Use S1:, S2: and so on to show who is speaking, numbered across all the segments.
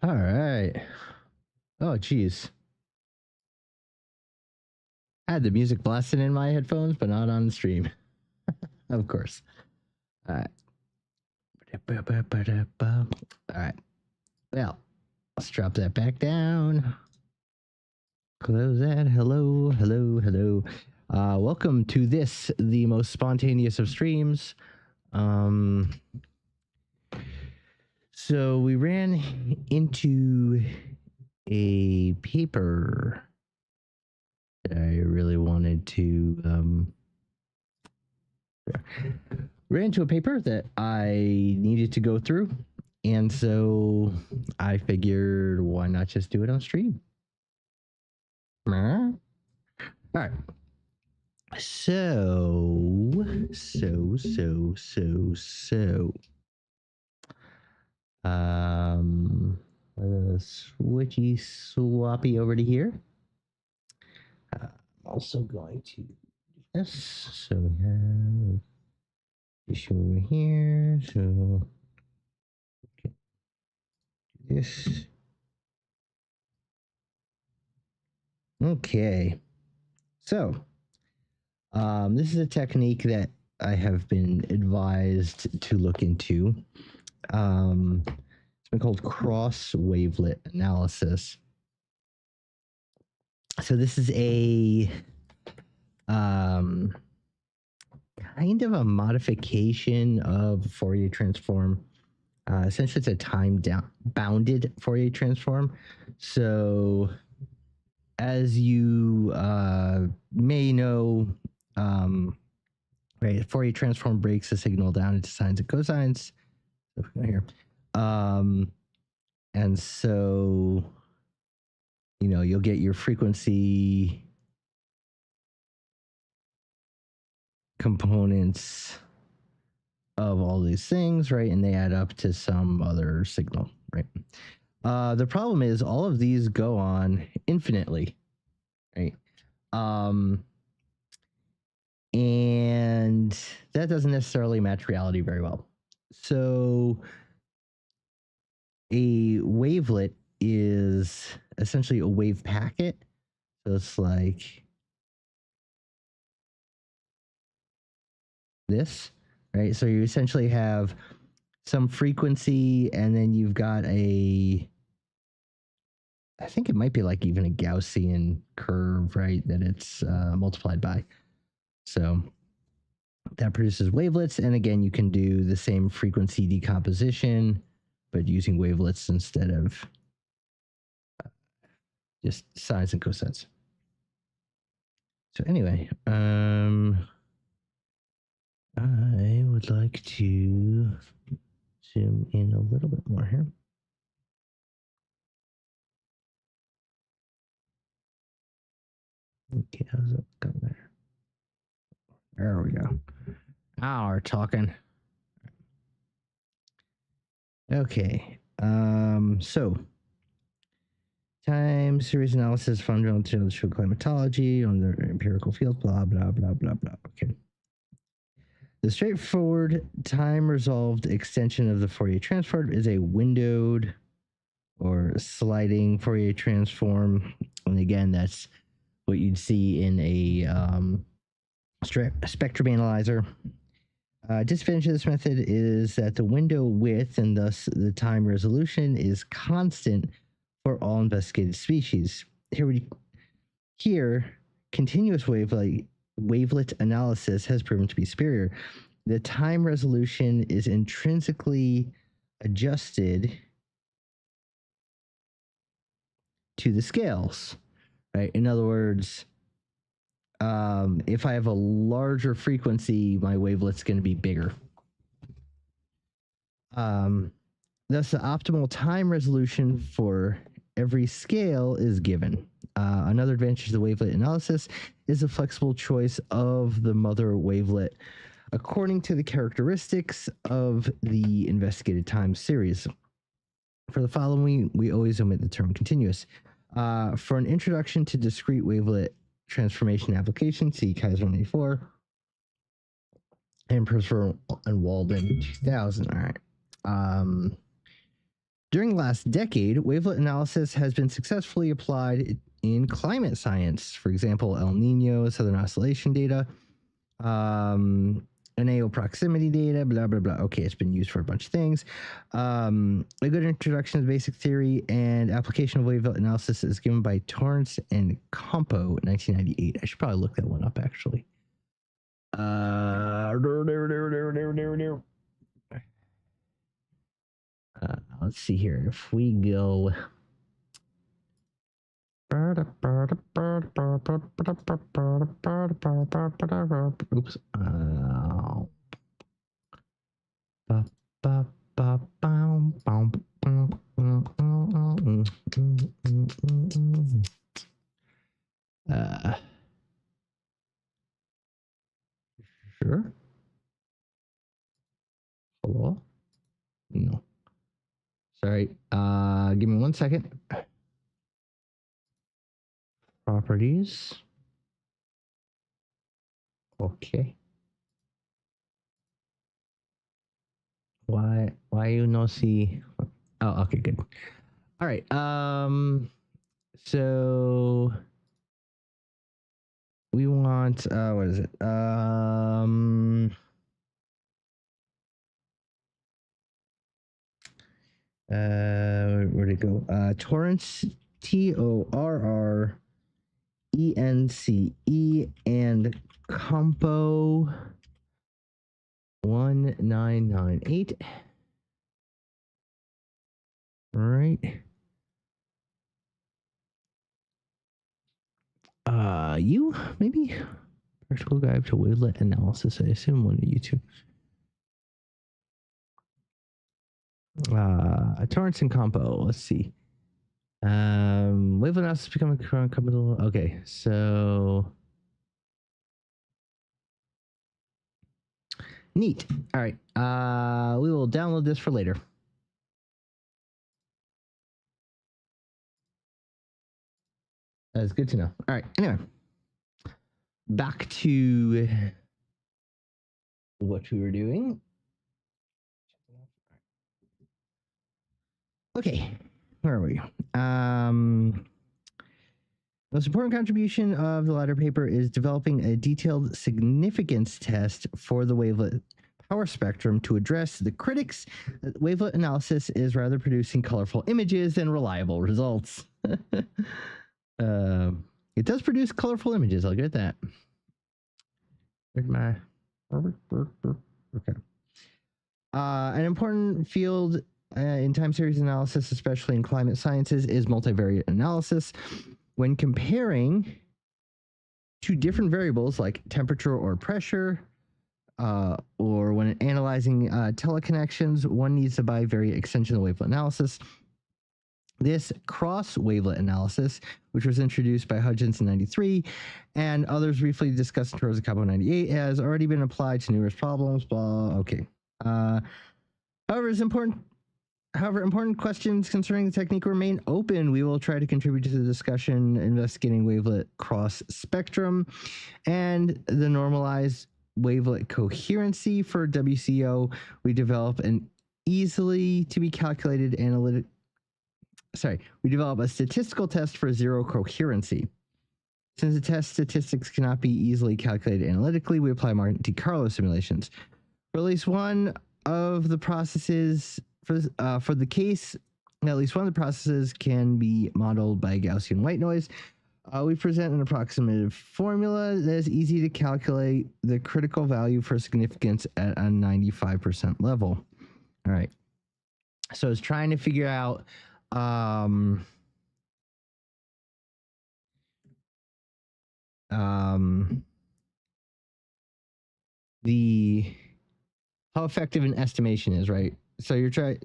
S1: All right. Oh, geez. I had the music blasting in my headphones, but not on the stream. Of course. All right. All right. Well, let's drop that back down. Close that. Hello, hello, hello. Welcome to this, the most spontaneous of streams. So we ran into a paper that I really wanted to ran into a paper that I needed to go through, and so I figured why not just do it on stream. All right. So. Switchy swappy over to here. I'm also going to do this. So we have issue over here. So okay, do this. Okay. So this is a technique that I have been advised to look into. It's been called cross wavelet analysis. So this is a kind of a modification of Fourier transform. Essentially, it's a time-bounded Fourier transform. So, as you may know, right, Fourier transform breaks the signal down into sines and cosines. So here, and so you'll get your frequency components of all these things, right? And they add up to some other signal, right? The problem is all of these go on infinitely, right? And that doesn't necessarily match reality very well. So a wavelet is essentially a wave packet. So it's like this, right? So you essentially have some frequency, and then you've got I think it might be like even a Gaussian curve, right? That it's multiplied by. So that produces wavelets. And again, you can do the same frequency decomposition, but using wavelets instead of just sines and cosines. So anyway, I would like to zoom in a little bit more here. Okay, how's it going there? There we go. Now we're talking. Okay. So time series analysis, fundamental to show climatology on the empirical field, blah, blah, blah, blah, blah. Okay. The straightforward time resolved extension of the Fourier transform is a windowed or sliding Fourier transform. And again, that's what you'd see in a spectrum analyzer. Disadvantage of this method is that the window width and thus the time resolution is constant for all investigated species. Here, continuous wavelet analysis has proven to be superior. The time resolution is intrinsically adjusted to the scales, right? In other words, if I have a larger frequency, my wavelet's going to be bigger. Thus, the optimal time resolution for every scale is given. Another advantage of the wavelet analysis is the flexible choice of the mother wavelet according to the characteristics of the investigated time series. For the following, we always omit the term continuous. For an introduction to discrete wavelet transformation application, see Kaiser 94 and Percival and Walden 2000. All right. During the last decade, wavelet analysis has been successfully applied in climate science. For example, El Nino, Southern Oscillation data, NAO proximity data, blah, blah, blah. Okay, it's been used for a bunch of things. A good introduction to basic theory and application of wavelet analysis is given by Torrance and Campo in 1998. I should probably look that one up, actually. Let's see here. If we go... Oops. Sure. Hello? No. Sorry. Give me 1 second. Properties. Okay. Why you no see? Oh, okay, good. All right. So we want what is it? Where'd it go? Torrance, Torrence, and Campo 1998. Right. You maybe practical guide to wavelet analysis. I assume one of you two. Torrance and Campo. Let's see. Wavelet analysis becoming capital. Okay, so neat. All right. We will download this for later. That's good to know. All right. Anyway, back to what we were doing. Okay, where are we? Most important contribution of the latter paper is developing a detailed significance test for the wavelet power spectrum to address the critics that wavelet analysis is rather producing colorful images than reliable results. It does produce colorful images, I'll get that. Where's my... Okay. An important field in time series analysis, especially in climate sciences, is multivariate analysis. When comparing two different variables like temperature or pressure, or when analyzing teleconnections, one needs to bivariate extension of wavelet analysis. This cross-wavelet analysis, which was introduced by Hudgens in 93 and others briefly discussed in terms of Campo 98, has already been applied to numerous problems. Blah. Okay. However, important questions concerning the technique remain open. We will try to contribute to the discussion investigating wavelet cross spectrum and the normalized wavelet coherency for WCO. We develop an easily to be calculated we develop a statistical test for zero coherency. Since the test statistics cannot be easily calculated analytically, we apply Monte Carlo simulations. For at least one of the processes, for the case, at least one of the processes can be modeled by Gaussian white noise. We present an approximative formula that is easy to calculate the critical value for significance at a 95% level. All right. So it's trying to figure out how effective an estimation is, right? So you're trying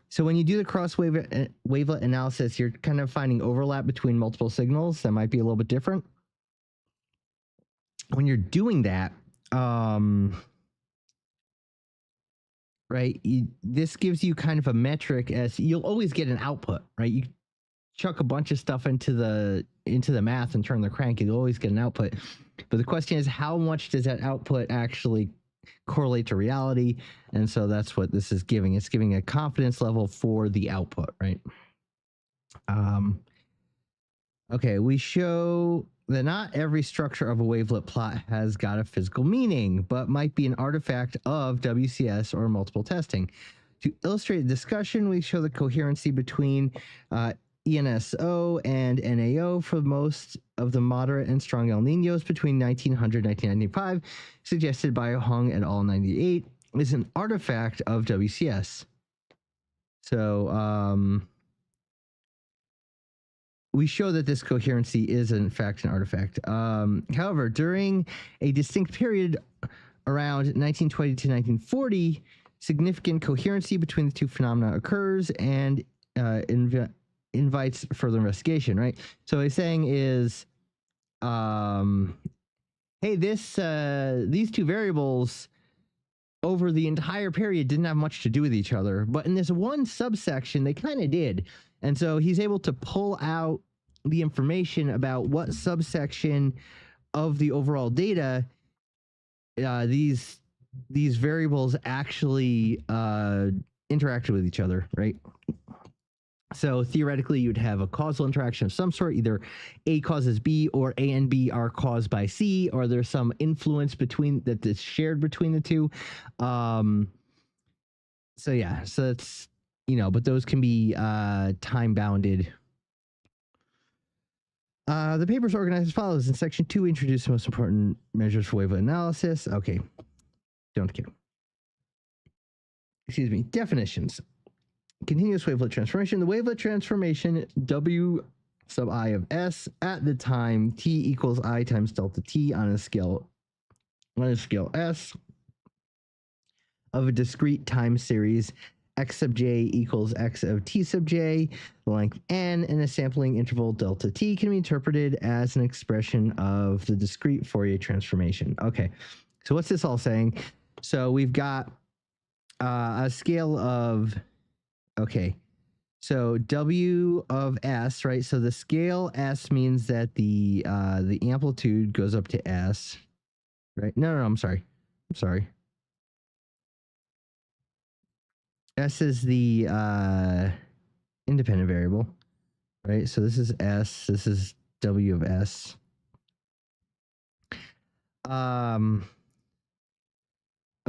S1: so when you do the cross wavelet analysis, you're kind of finding overlap between multiple signals that might be a little bit different. When you're doing that, right, this gives you kind of a metric as you'll always get an output, right? You chuck a bunch of stuff into the math and turn the crank, you'll always get an output. But the question is, how much does that output actually correlate to reality. And so that's what this is giving. It's giving a confidence level for the output, right? Okay, we show that not every structure of a wavelet plot has got a physical meaning, but might be an artifact of WCS or multiple testing. To illustrate the discussion, we show the coherency between ENSO and NAO for most of the moderate and strong El Niños between 1900 and 1995, suggested by Hung et al. 98, is an artifact of WCS. So, we show that this coherency is in fact an artifact. However, during a distinct period around 1920 to 1940, significant coherency between the two phenomena occurs and invites further investigation, right? So what he's saying is, hey, these two variables over the entire period didn't have much to do with each other, but in this one subsection, they kind of did. And so he's able to pull out the information about what subsection of the overall data these variables actually interacted with each other, right? So theoretically, you'd have a causal interaction of some sort, either A causes B or A and B are caused by C, or there's some influence between that is shared between the two. So yeah, so it's, but those can be time bounded. The paper is organized as follows. In section 2, we introduce the most important measures for wavelet analysis. Okay, don't care. Excuse me. Definitions. Continuous wavelet transformation. The wavelet transformation W sub I of S at the time t equals I times delta t on a scale S of a discrete time series x sub j equals x of t sub j, the length n, and a sampling interval delta t can be interpreted as an expression of the discrete Fourier transformation. Okay, so what's this all saying? So we've got a scale of, okay, so W of S, right? So the scale S means that the amplitude goes up to S, right? No, I'm sorry. S is the independent variable, right? So this is S, this is W of S. Of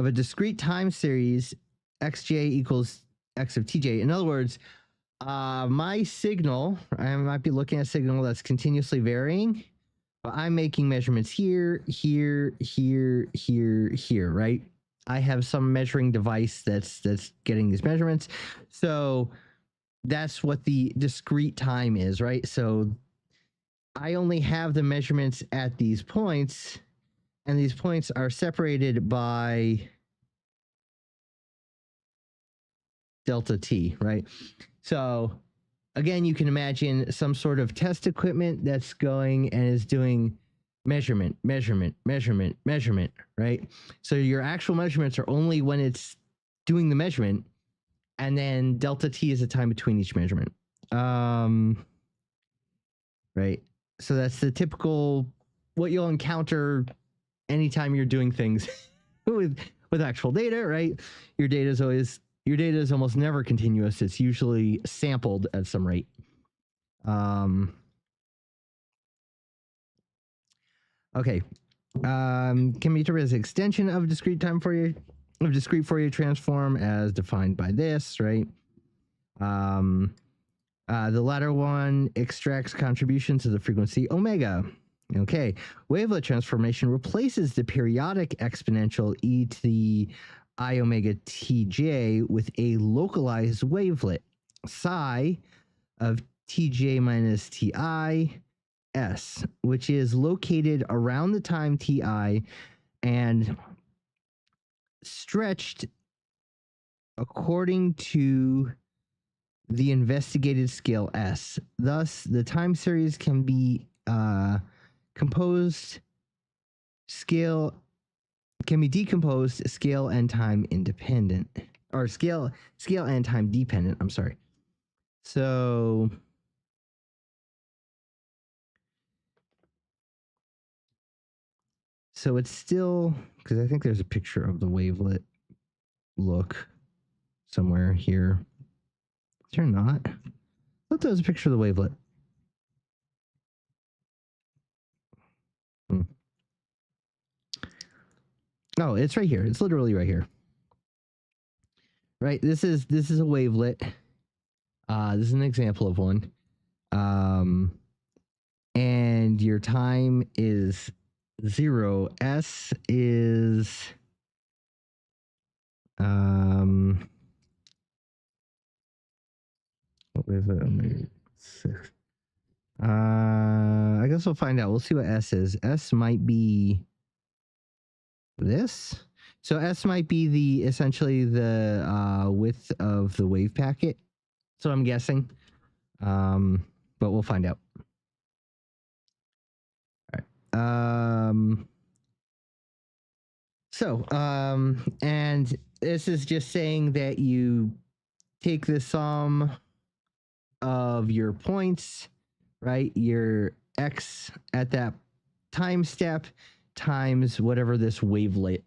S1: a discrete time series, xj equals x of tj. In other words, my signal, I might be looking at a signal that's continuously varying, but I'm making measurements here, right? I have some measuring device that's getting these measurements. So that's what the discrete time is, right? So I only have the measurements at these points, and these points are separated by delta t, right? So again, you can imagine some sort of test equipment that's going and is doing measurement, right? So your actual measurements are only when it's doing the measurement, and then delta t is the time between each measurement. Right? So that's the typical, what you'll encounter anytime you're doing things with actual data, right? Your data is almost never continuous. It's usually sampled at some rate. Okay. Can be interpreted as an extension of discrete Fourier transform as defined by this, right? The latter one extracts contributions to the frequency omega. Okay, wavelet transformation replaces the periodic exponential e to the I omega tj with a localized wavelet psi of tj minus ti s, which is located around the time ti and stretched according to the investigated scale S. Thus, the time series can be decomposed scale and time independent, or scale and time dependent. I'm sorry. So So it's still, because I think there's a picture of the wavelet look somewhere here. Is there not? I thought there was a picture of the wavelet. Oh, it's right here. It's literally right here. Right. This is a wavelet. This is an example of one. And your time is 0. S is what is it? 6. I guess we'll find out. We'll see what S is. S might be this. So S might be the essentially the width of the wave packet. So I'm guessing. But we'll find out. All right. And this is just saying that you take the sum of your points, right? Your X at that time step times whatever this wavelet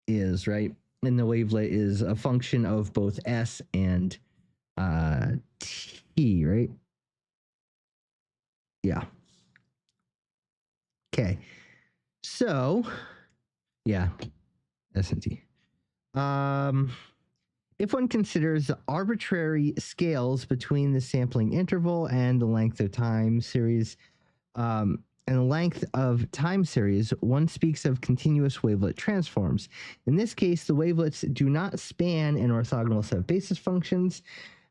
S1: is, right? And the wavelet is a function of both S and T, right? Yeah. Okay. So, yeah, S and T. If one considers the arbitrary scales between the sampling interval and the length of time series, and the length of time series, one speaks of continuous wavelet transforms. In this case, the wavelets do not span an orthogonal set of basis functions.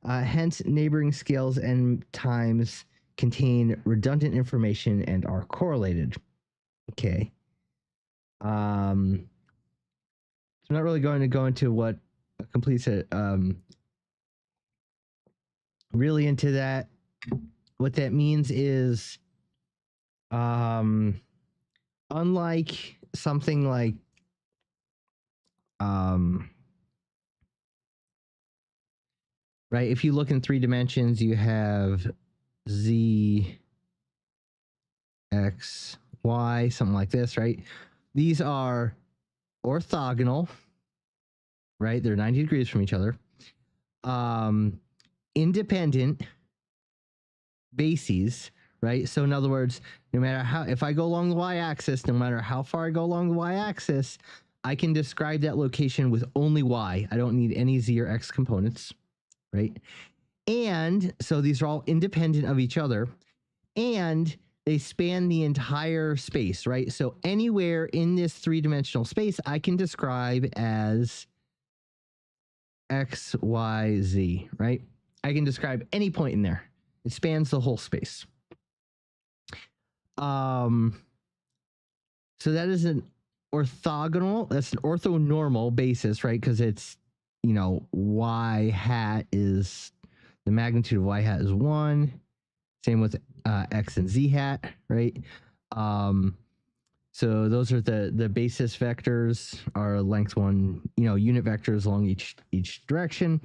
S1: Hence, neighboring scales and times contain redundant information and are correlated. Okay. So I'm not really going to go into what a complete set. Really into that. What that means is, unlike something like, right, if you look in 3 dimensions, you have Z, X, Y, something like this, right? These are orthogonal, right? They're 90 degrees from each other. Independent bases, right? So in other words, no matter how, if I go along the y-axis, no matter how far I go along the y-axis, I can describe that location with only y. I don't need any z or x components, right? And so these are all independent of each other, and they span the entire space, right? So anywhere in this 3-dimensional space, I can describe as x, y, z, right? I can describe any point in there. It spans the whole space. So that is an orthogonal, that's an orthonormal basis, right? Because it's, you know, y hat is, the magnitude of y hat is 1. Same with x and z hat, right? So those are the basis vectors are length 1, you know, unit vectors along each direction.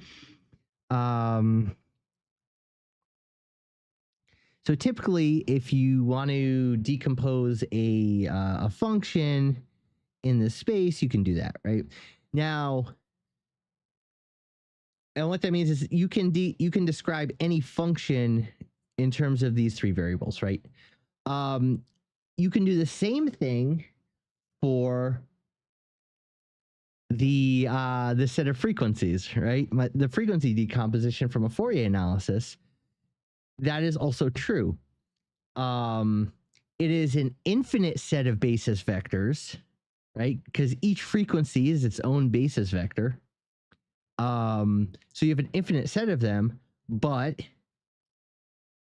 S1: So typically, if you want to decompose a function in the space, you can do that, right? Now, and what that means is you can describe any function in terms of these 3 variables, right? You can do the same thing for the set of frequencies, right? The frequency decomposition from a Fourier analysis. That is also true. It is an infinite set of basis vectors, right? Because each frequency is its own basis vector. So you have an infinite set of them, but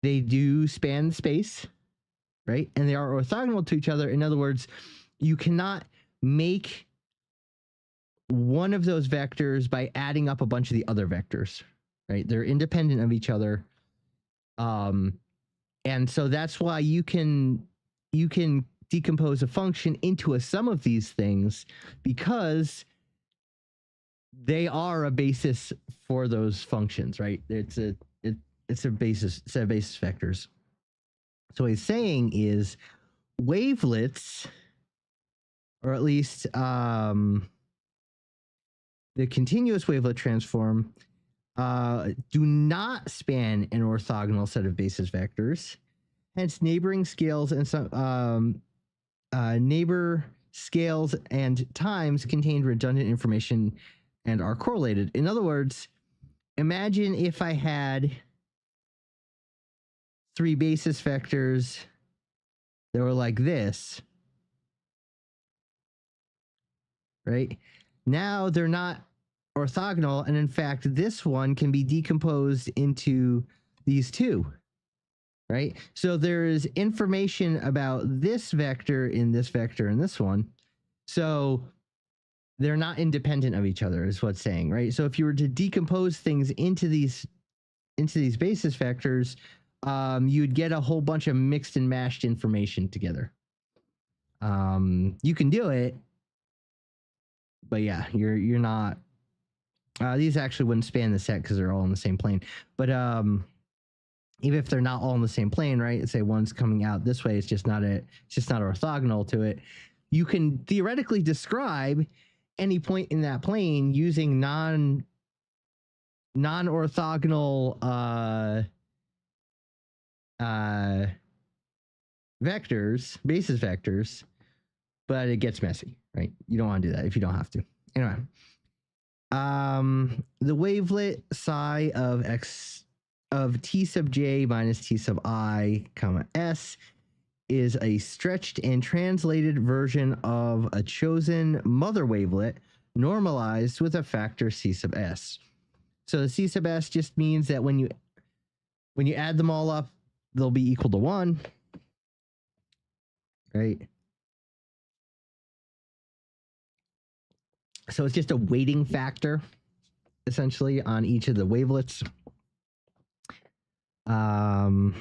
S1: they do span space, right? And they are orthogonal to each other. In other words, you cannot make one of those vectors by adding up a bunch of the other vectors, right? They're independent of each other. And so that's why you can decompose a function into a sum of these things, because they are a basis for those functions, right? It's a basis, set of basis vectors. So what he's saying is wavelets or at least the continuous wavelet transform, do not span an orthogonal set of basis vectors. Hence, neighboring scales and some neighbor scales and times contain redundant information and are correlated. In other words, imagine if I had 3 basis vectors that were like this, right? Now they're not orthogonal, and in fact, this one can be decomposed into these two, right? So there is information about this vector in this vector in this one. So they're not independent of each other, is what's saying, right? So if you were to decompose things into these basis vectors, you'd get a whole bunch of mixed and mashed information together. You can do it, but yeah, you're not. These actually wouldn't span the set because they're all on the same plane. But even if they're not all on the same plane, right? Say one's coming out this way, it's just not orthogonal to it. You can theoretically describe any point in that plane using non-orthogonal vectors, basis vectors, but it gets messy, right? You don't want to do that if you don't have to. Anyway, the wavelet psi of x of t sub j minus t sub I, comma s is a stretched and translated version of a chosen mother wavelet normalized with a factor c sub s. So the c sub s just means that when you add them all up, they'll be equal to 1, right? So it's just a weighting factor, essentially, on each of the wavelets. And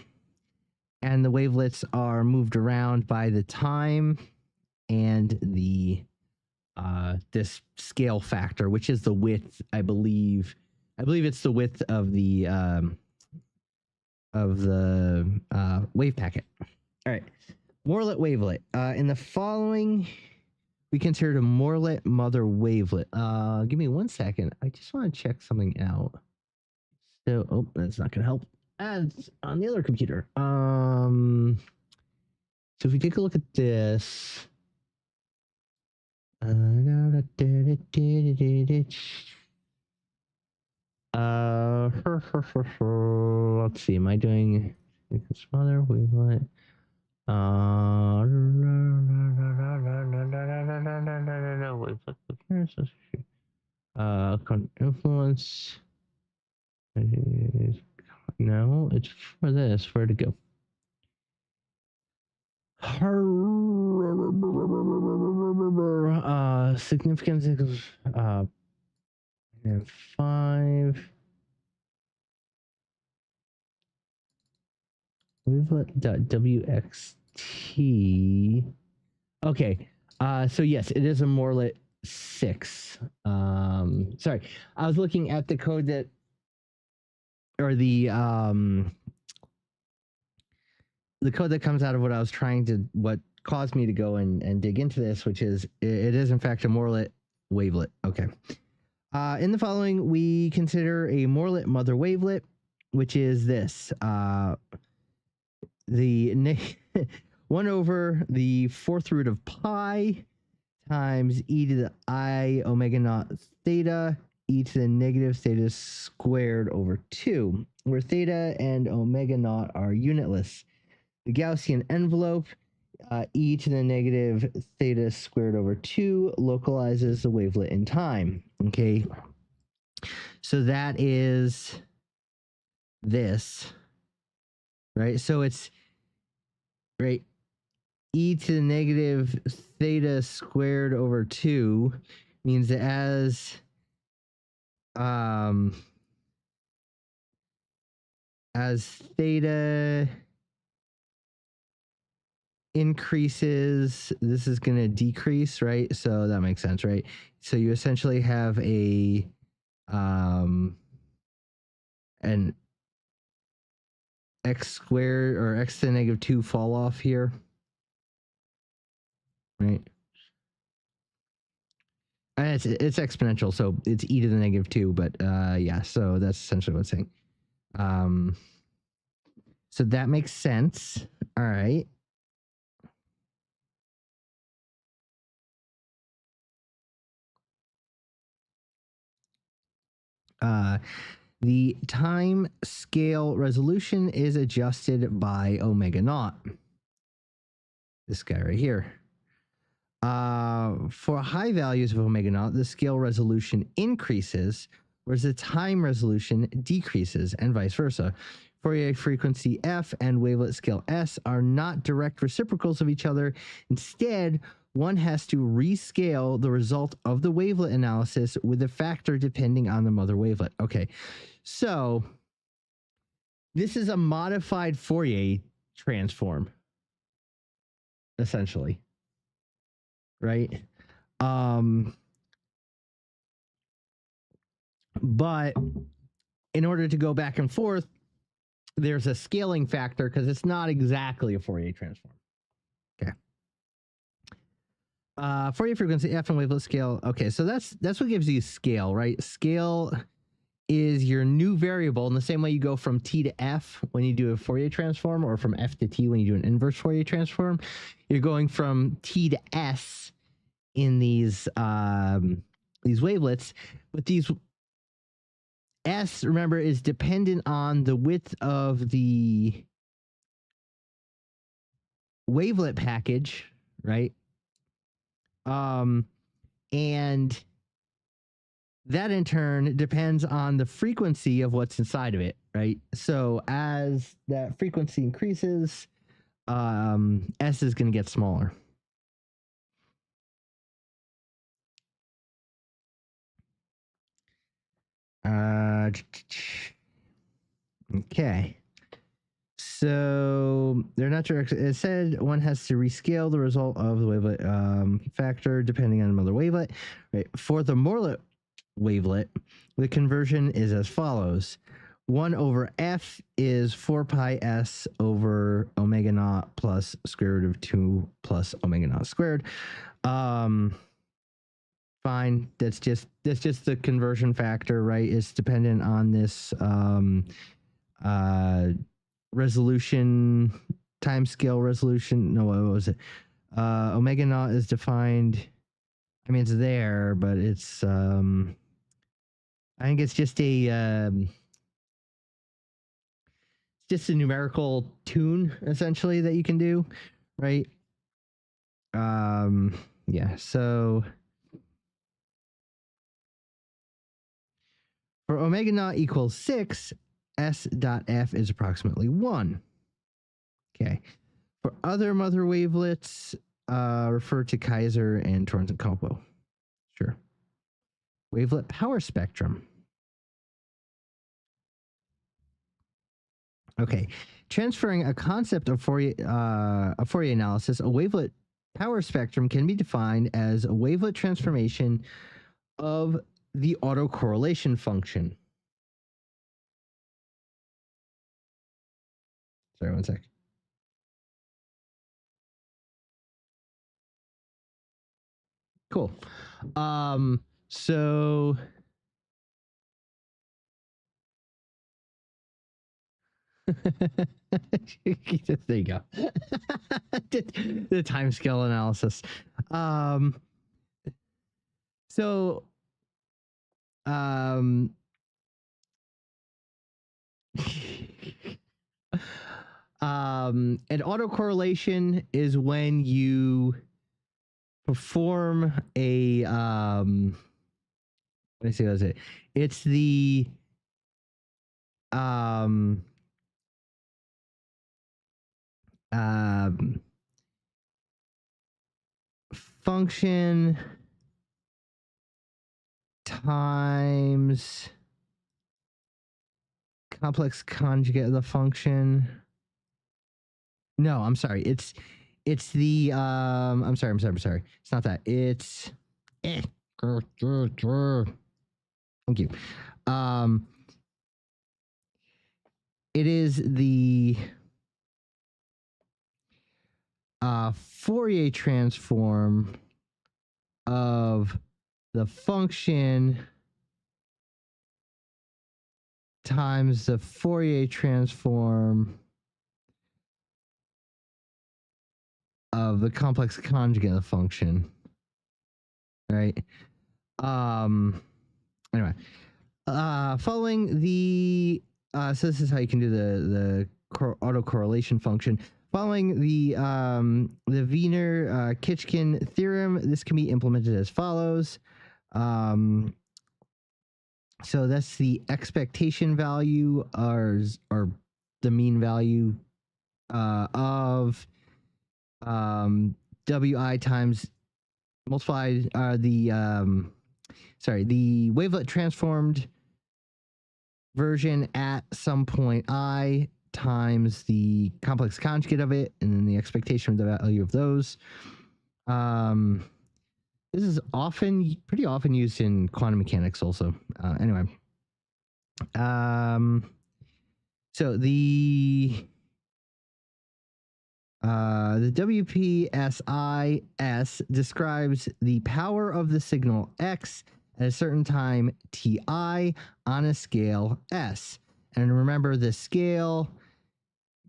S1: the wavelets are moved around by the time and the this scale factor, which is the width. I believe it's the width of the wave packet. All right, Morlet wavelet. In the following, we considered a Morlet mother wavelet. Give me 1 second. I just want to check something out. So, oh, that's not gonna help. It's on the other computer. So if we take a look at this. Let's see. Am I doing mother wavelet? Influence. No, it's for this. Where to go? Significance and 5. Wavelet.wxt. Okay. So yes, it is a Morlet 6. Sorry, I was looking at the code that, or the code that comes out of what caused me to go and dig into this, which is it is in fact a Morlet wavelet. Okay. In the following, we consider a Morlet mother wavelet, which is this. The 1 over the 4th root of pi times e to the I omega naught theta e to the negative theta squared over 2, where theta and omega naught are unitless. The Gaussian envelope, e to the negative theta squared over 2, localizes the wavelet in time. Okay. So that is this, right? So it's, right, e to the negative theta squared over 2 means that as theta increases, this is going to decrease, right? So that makes sense, right? So you essentially have an x squared or x to the negative 2 fall off here, right? It's exponential, so it's e to the negative 2, but yeah, so that's essentially what it's saying. So that makes sense. All right. The time scale resolution is adjusted by omega naught. This guy right here. For high values of omega naught, the scale resolution increases, whereas the time resolution decreases, and vice versa. Fourier frequency f and wavelet scale s are not direct reciprocals of each other. Instead, one has to rescale the result of the wavelet analysis with a factor depending on the mother wavelet. Okay, so this is a modified Fourier transform, essentially, right? But in order to go back and forth, there's a scaling factor because it's not exactly a Fourier transform. Okay. Fourier frequency, f and wavelet scale. Okay, so that's what gives you scale, right? Scale is your new variable in the same way you go from t to f when you do a Fourier transform, or from f to t when you do an inverse Fourier transform. You're going from t to s in these wavelets, but these s, remember, is dependent on the width of the wavelet package, right? And that in turn depends on the frequency of what's inside of it, right? So as that frequency increases, s is going to get smaller. Okay. So they're not direct. It said one has to rescale the result of the wavelet factor depending on the mother wavelet. Right. For the Morlet wavelet, the conversion is as follows: 1 over f is 4 pi s over omega naught plus square root of 2 plus omega naught squared. Fine. That's just the conversion factor, right? It's dependent on this resolution, time scale resolution. No, what was it? Omega naught is defined. I mean, it's there, but it's I think it's just a numerical tune essentially that you can do, right? Yeah. So for omega naught equals 6, s dot f is approximately 1. Okay. For other mother wavelets, refer to Kaiser and Torrance and Caldwell. Sure. Wavelet power spectrum. Okay. Transferring a concept of Fourier analysis, a wavelet power spectrum can be defined as a wavelet transformation of the autocorrelation function. Sorry, one sec. Cool. So there you go. The time scale analysis. So an autocorrelation is when you perform a let me see, what is it? It's the function times complex conjugate of the function. No, I'm sorry. It's the I'm sorry. It's not that. It's thank you. It is the Fourier transform of the function times the Fourier transform of the complex conjugate of the function, right? Anyway, following the so this is how you can do the autocorrelation function. Following the Wigner Kitchkin theorem, this can be implemented as follows. So that's the expectation value or the mean value of Wi times multiplied the wavelet transformed version at some point I times the complex conjugate of it, and then the expectation of the value of those. This is pretty often used in quantum mechanics also. Anyway. So the WPSIS describes the power of the signal X at a certain time Ti on a scale S. And remember, the scale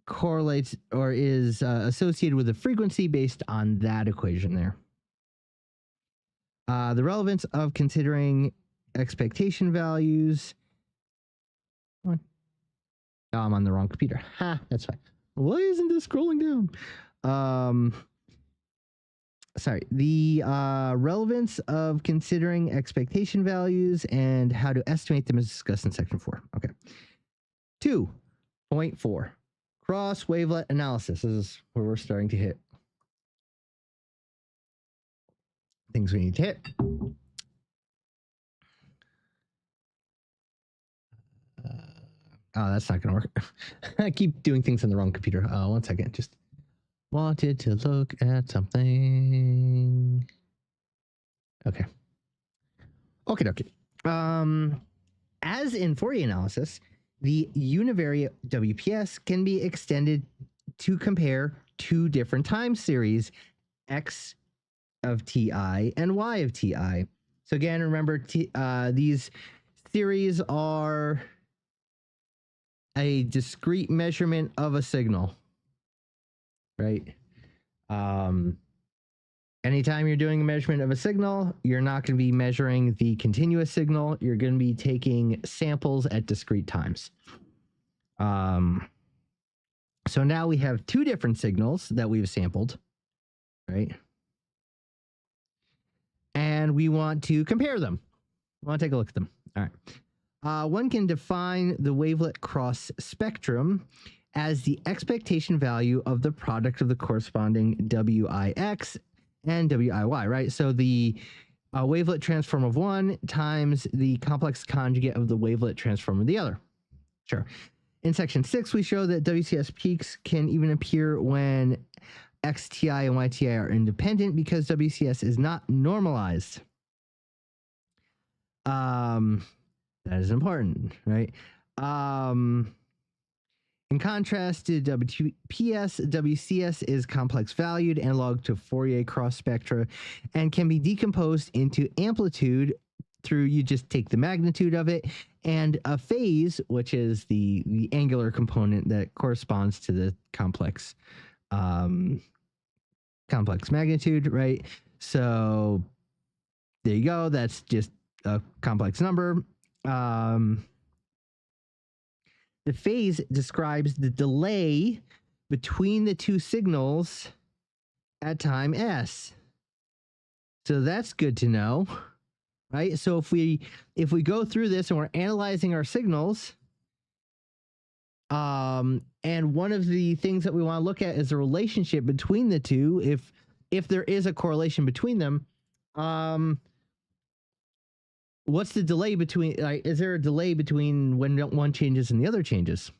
S1: correlates or is associated with the frequency based on that equation there. The relevance of considering expectation values. Come on. Oh, I'm on the wrong computer. Ha, that's fine. Why isn't this scrolling down? Sorry. The relevance of considering expectation values and how to estimate them is discussed in section 4. Okay. 2.4. Cross wavelet analysis. This is where we're starting to hit things we need to hit. Oh, that's not going to work. I keep doing things on the wrong computer. 1 second. Just wanted to look at something. Okay. Okay. As in Fourier analysis, the univariate WPS can be extended to compare two different time series, X of Ti and Y of Ti. So again, remember, these theories are a discrete measurement of a signal, right? Anytime you're doing a measurement of a signal, you're not going to be measuring the continuous signal. You're going to be taking samples at discrete times. So now we have two different signals that we've sampled, right? And we want to compare them. We want to take a look at them. All right. One can define the wavelet cross spectrum as the expectation value of the product of the corresponding Wix and Wiy, right? So the wavelet transform of one times the complex conjugate of the wavelet transform of the other. Sure. In section 6, we show that WCS peaks can even appear when XTI and YTI are independent because WCS is not normalized. That is important, right? In contrast to WPS, WCS is complex valued analog to Fourier cross spectra and can be decomposed into amplitude through, you just take the magnitude of it, and a phase, which is the angular component that corresponds to the complex magnitude, right? So there you go. That's just a complex number. The phase describes the delay between the two signals at time S. So that's good to know, right? So if we go through this and we're analyzing our signals, and one of the things that we want to look at is the relationship between the two, if there is a correlation between them, what's the delay between, is there a delay between when one changes and the other changes?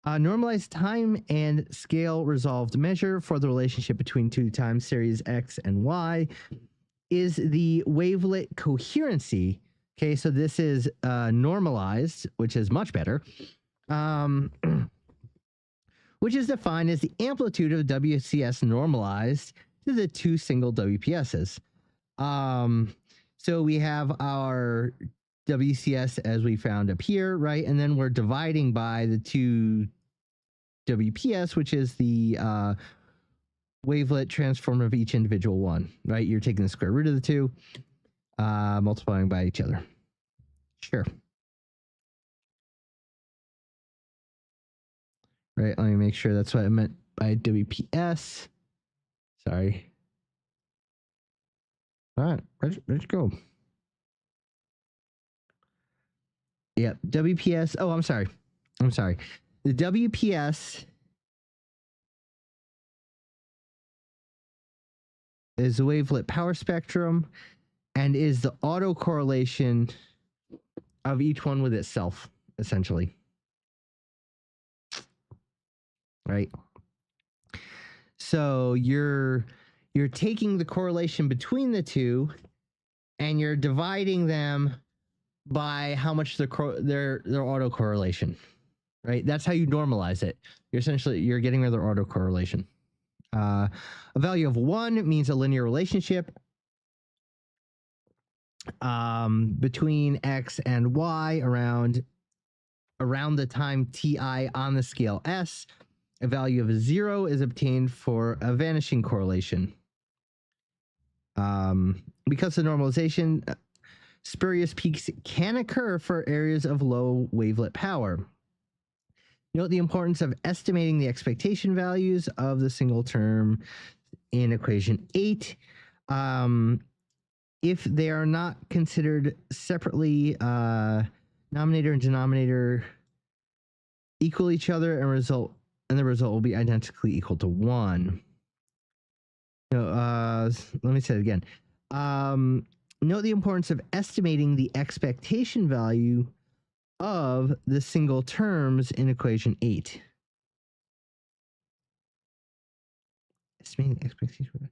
S1: Normalized time and scale resolved measure for the relationship between two time series X and Y is the wavelet coherency. Okay, so this is normalized, which is much better, which is defined as the amplitude of WCS normalized to the two single WPSs. So we have our WCS as we found up here, right? And then we're dividing by the 2 WPS, which is the wavelet transform of each individual one, right? You're taking the square root of the 2, multiplying by each other. Sure. Right, let me make sure that's what I meant by WPS. Sorry. All right, let's go. Yep, WPS. Oh, I'm sorry. The WPS is the wavelet power spectrum and is the autocorrelation of each one with itself, essentially. Right? So you're taking the correlation between the two and you're dividing them by how much their autocorrelation. Right? That's how you normalize it. You're getting rid of their autocorrelation. A value of 1 means a linear relationship between x and y around the time ti on the scale s. A value of 0 is obtained for a vanishing correlation. Because of normalization, spurious peaks can occur for areas of low wavelet power. Note the importance of estimating the expectation values of the single term in equation 8. If they are not considered separately, numerator and denominator equal each other, and the result will be identically equal to 1. Let me say it again. Note the importance of estimating the expectation value of the single terms in equation 8. Estimating the expectation.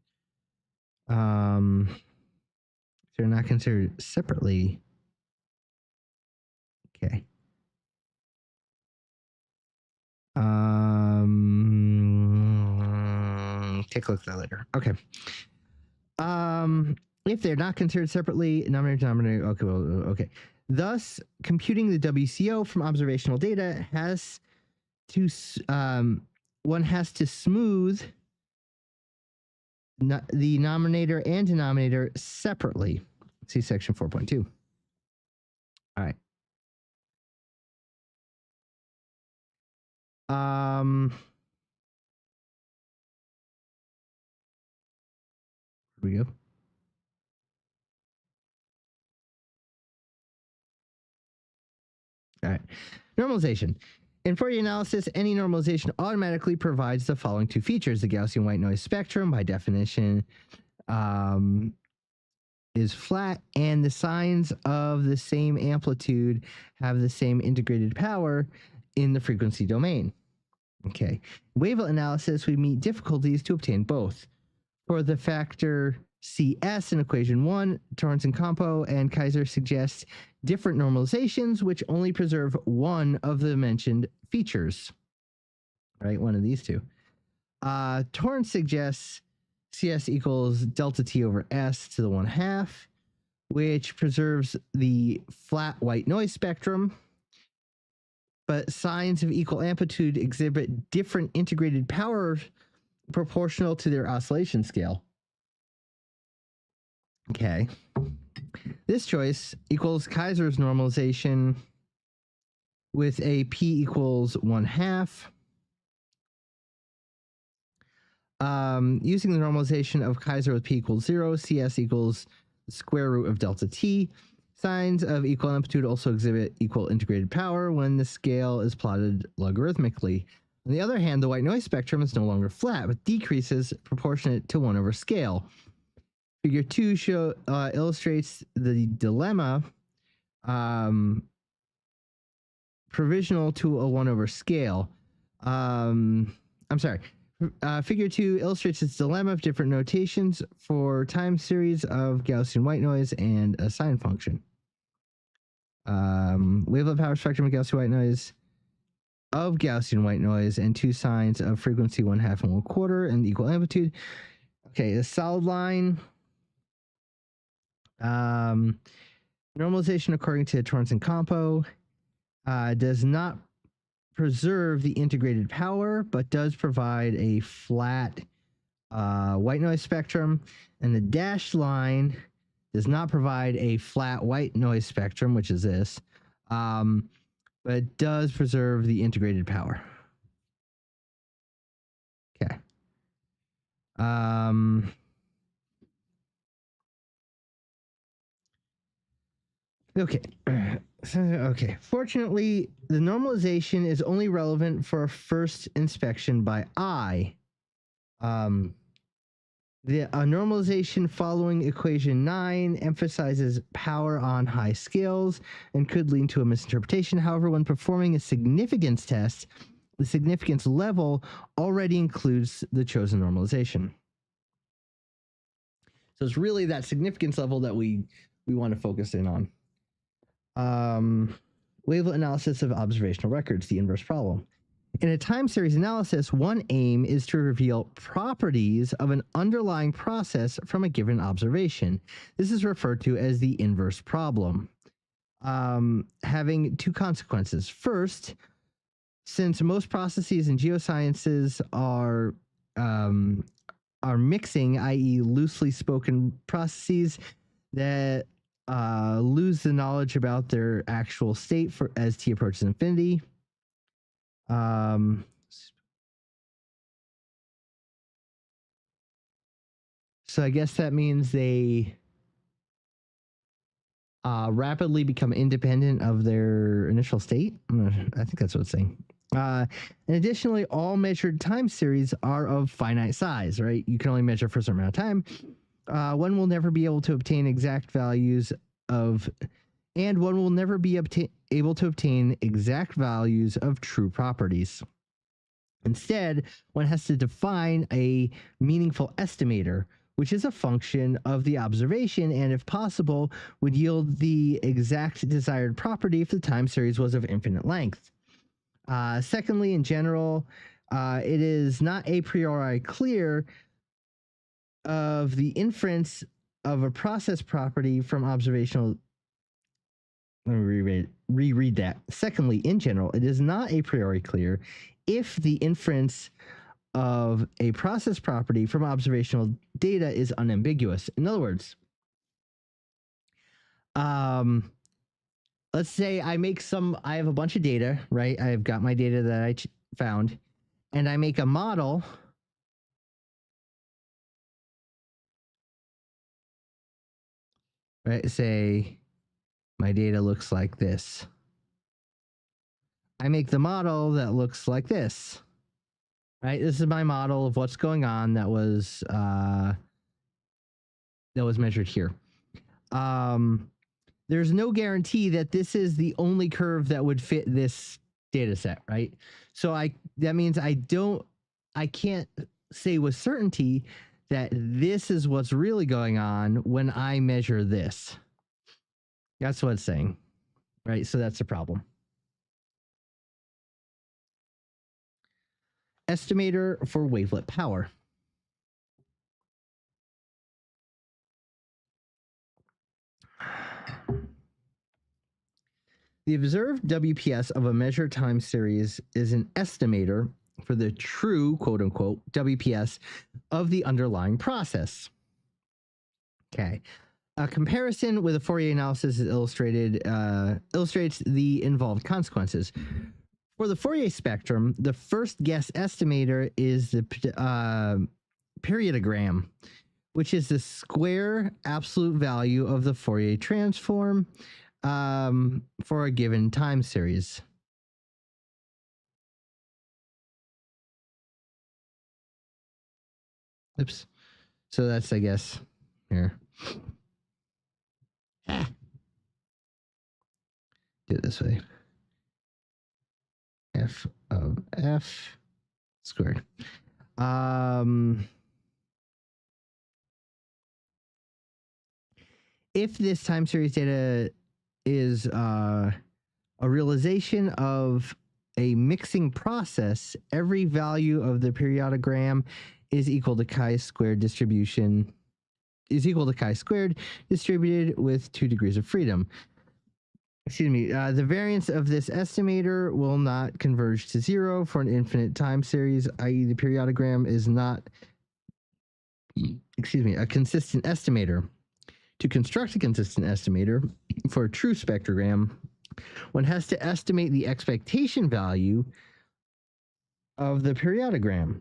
S1: They're not considered separately. Okay. Take a look at that later. Okay. If they're not considered separately, denominator, okay. Thus, computing the WCO from observational data has to, one has to smooth the numerator and denominator separately. See section 4.2. All right. Here we go. All right. Normalization. In Fourier analysis, any normalization automatically provides the following 2 features. The Gaussian white noise spectrum, by definition, is flat, and the signs of the same amplitude have the same integrated power in the frequency domain. Okay. Wavelet analysis, we meet difficulties to obtain both. For the factor CS in equation 1, Torrance and Campo and Kaiser suggest different normalizations which only preserve one of the mentioned features. Right, one of these two. Torrance suggests CS equals delta T over S to the 1/2, which preserves the flat white noise spectrum, but signs of equal amplitude exhibit different integrated power proportional to their oscillation scale. Okay. This choice equals Kaiser's normalization with a P equals 1/2. Using the normalization of Kaiser with P equals 0, CS equals the square root of delta T. Signs of equal amplitude also exhibit equal integrated power when the scale is plotted logarithmically. On the other hand, the white noise spectrum is no longer flat, but decreases proportionate to 1 over scale. Figure 2 illustrates the dilemma provisional to a 1 over scale. Figure 2 illustrates its dilemma of different notations for time series of Gaussian white noise and a sine function. Wavelet power spectrum of Gaussian white noise and 2 signs of frequency 1/2 and 1/4 and equal amplitude. Okay, the solid line Normalization, according to Torrance and Campo, does not preserve the integrated power, but does provide a flat white noise spectrum. And the dashed line does not provide a flat white noise spectrum, which is this, but does preserve the integrated power. Okay. Okay. Okay. Fortunately, the normalization is only relevant for a first inspection by eye. The normalization following equation 9 emphasizes power on high scales and could lead to a misinterpretation. However, when performing a significance test, the significance level already includes the chosen normalization. So it's really that significance level that we want to focus in on. Wavelet analysis of observational records, the inverse problem. In a time series analysis, one aim is to reveal properties of an underlying process from a given observation. This is referred to as the inverse problem, having two consequences. First, since most processes in geosciences are mixing, i.e., loosely spoken processes that lose the knowledge about their actual state as t approaches infinity. So I guess that means they rapidly become independent of their initial state. I think that's what it's saying. And additionally, all measured time series are of finite size, right? You can only measure for a certain amount of time. One will never be able to obtain exact values of, and one will never be able to obtain exact values of true properties. Instead, one has to define a meaningful estimator, which is a function of the observation and, if possible, would yield the exact desired property if the time series was of infinite length. Secondly, in general, it is not a priori clear of the inference of a process property from observational. Let me reread that. Secondly, in general, it is not a priori clear if the inference of a process property from observational data is unambiguous. In other words, let's say I have a bunch of data, right? I've got my data that I found, and I make a model. Right? Say my data looks like this. I make the model that looks like this. Right? This is my model of what's going on that was measured here. There's no guarantee that this is the only curve that would fit this data set, right? So that means I can't say with certainty that this is what's really going on when I measure this. That's what it's saying, right? So that's the problem. Estimator for wavelet power. The observed WPS of a measured time series is an estimator for the true, quote unquote, WPS of the underlying process. Okay. A comparison with a Fourier analysis is illustrates the involved consequences. For the Fourier spectrum, the first guess estimator is the periodogram, which is the square absolute value of the Fourier transform for a given time series. Oops. So that's, I guess, here. Do it this way. F of F squared. If this time series data is a realization of a mixing process, every value of the periodogram is equal to chi-squared distribution is equal to chi-squared distributed with 2 degrees of freedom. Excuse me, the variance of this estimator will not converge to 0 for an infinite time series, i.e. the periodogram is not, a consistent estimator. To construct a consistent estimator for a true spectrogram, one has to estimate the expectation value of the periodogram.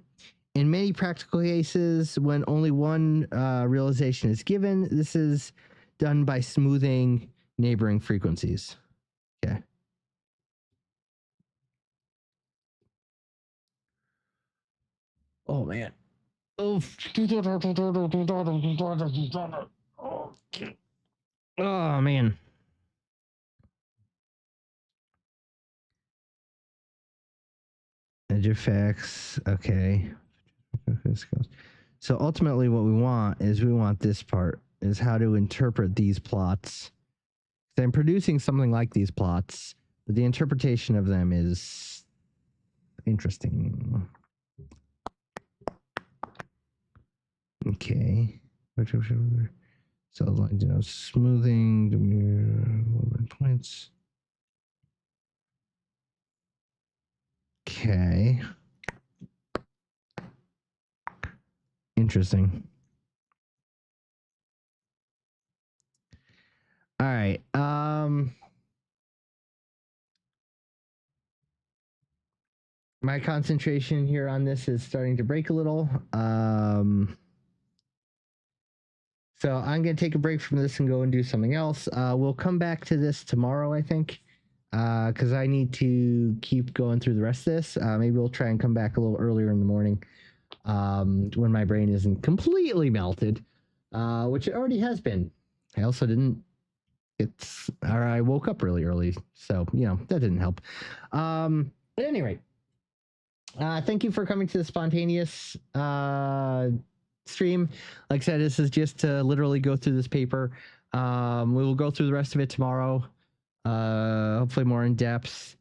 S1: In many practical cases, when only one realization is given, this is done by smoothing neighboring frequencies. Okay. Oh, man. Oh, oh man. Edge effects. Okay. So ultimately what we want is this part is how to interpret these plots. So I'm producing something like these plots, but the interpretation of them is interesting. Okay. So like, smoothing points. Okay. Interesting. All right. My concentration here on this is starting to break a little. So I'm going to take a break from this and go and do something else. We'll come back to this tomorrow, I think, because I need to keep going through the rest of this. Maybe we'll try and come back a little earlier in the morning when my brain isn't completely melted, which it already has been. I also didn't. I woke up really early, so that didn't help. At any rate, thank you for coming to the spontaneous stream. Like I said, this is just to literally go through this paper. We will go through the rest of it tomorrow, hopefully more in depth,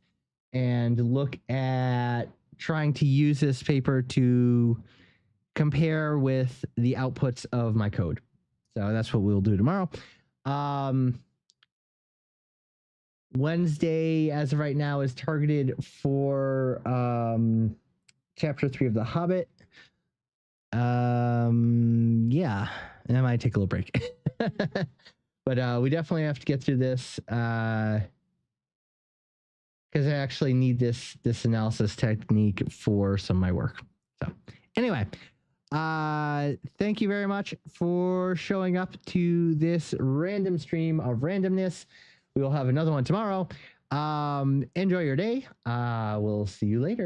S1: and look at trying to use this paper to compare with the outputs of my code. So that's what we'll do tomorrow. Wednesday, as of right now, is targeted for chapter 3 of The Hobbit. Yeah, and I might take a little break. But we definitely have to get through this because I actually need this analysis technique for some of my work. So anyway, thank you very much for showing up to this random stream of randomness. We will have another one tomorrow. Enjoy your day. We'll see you later.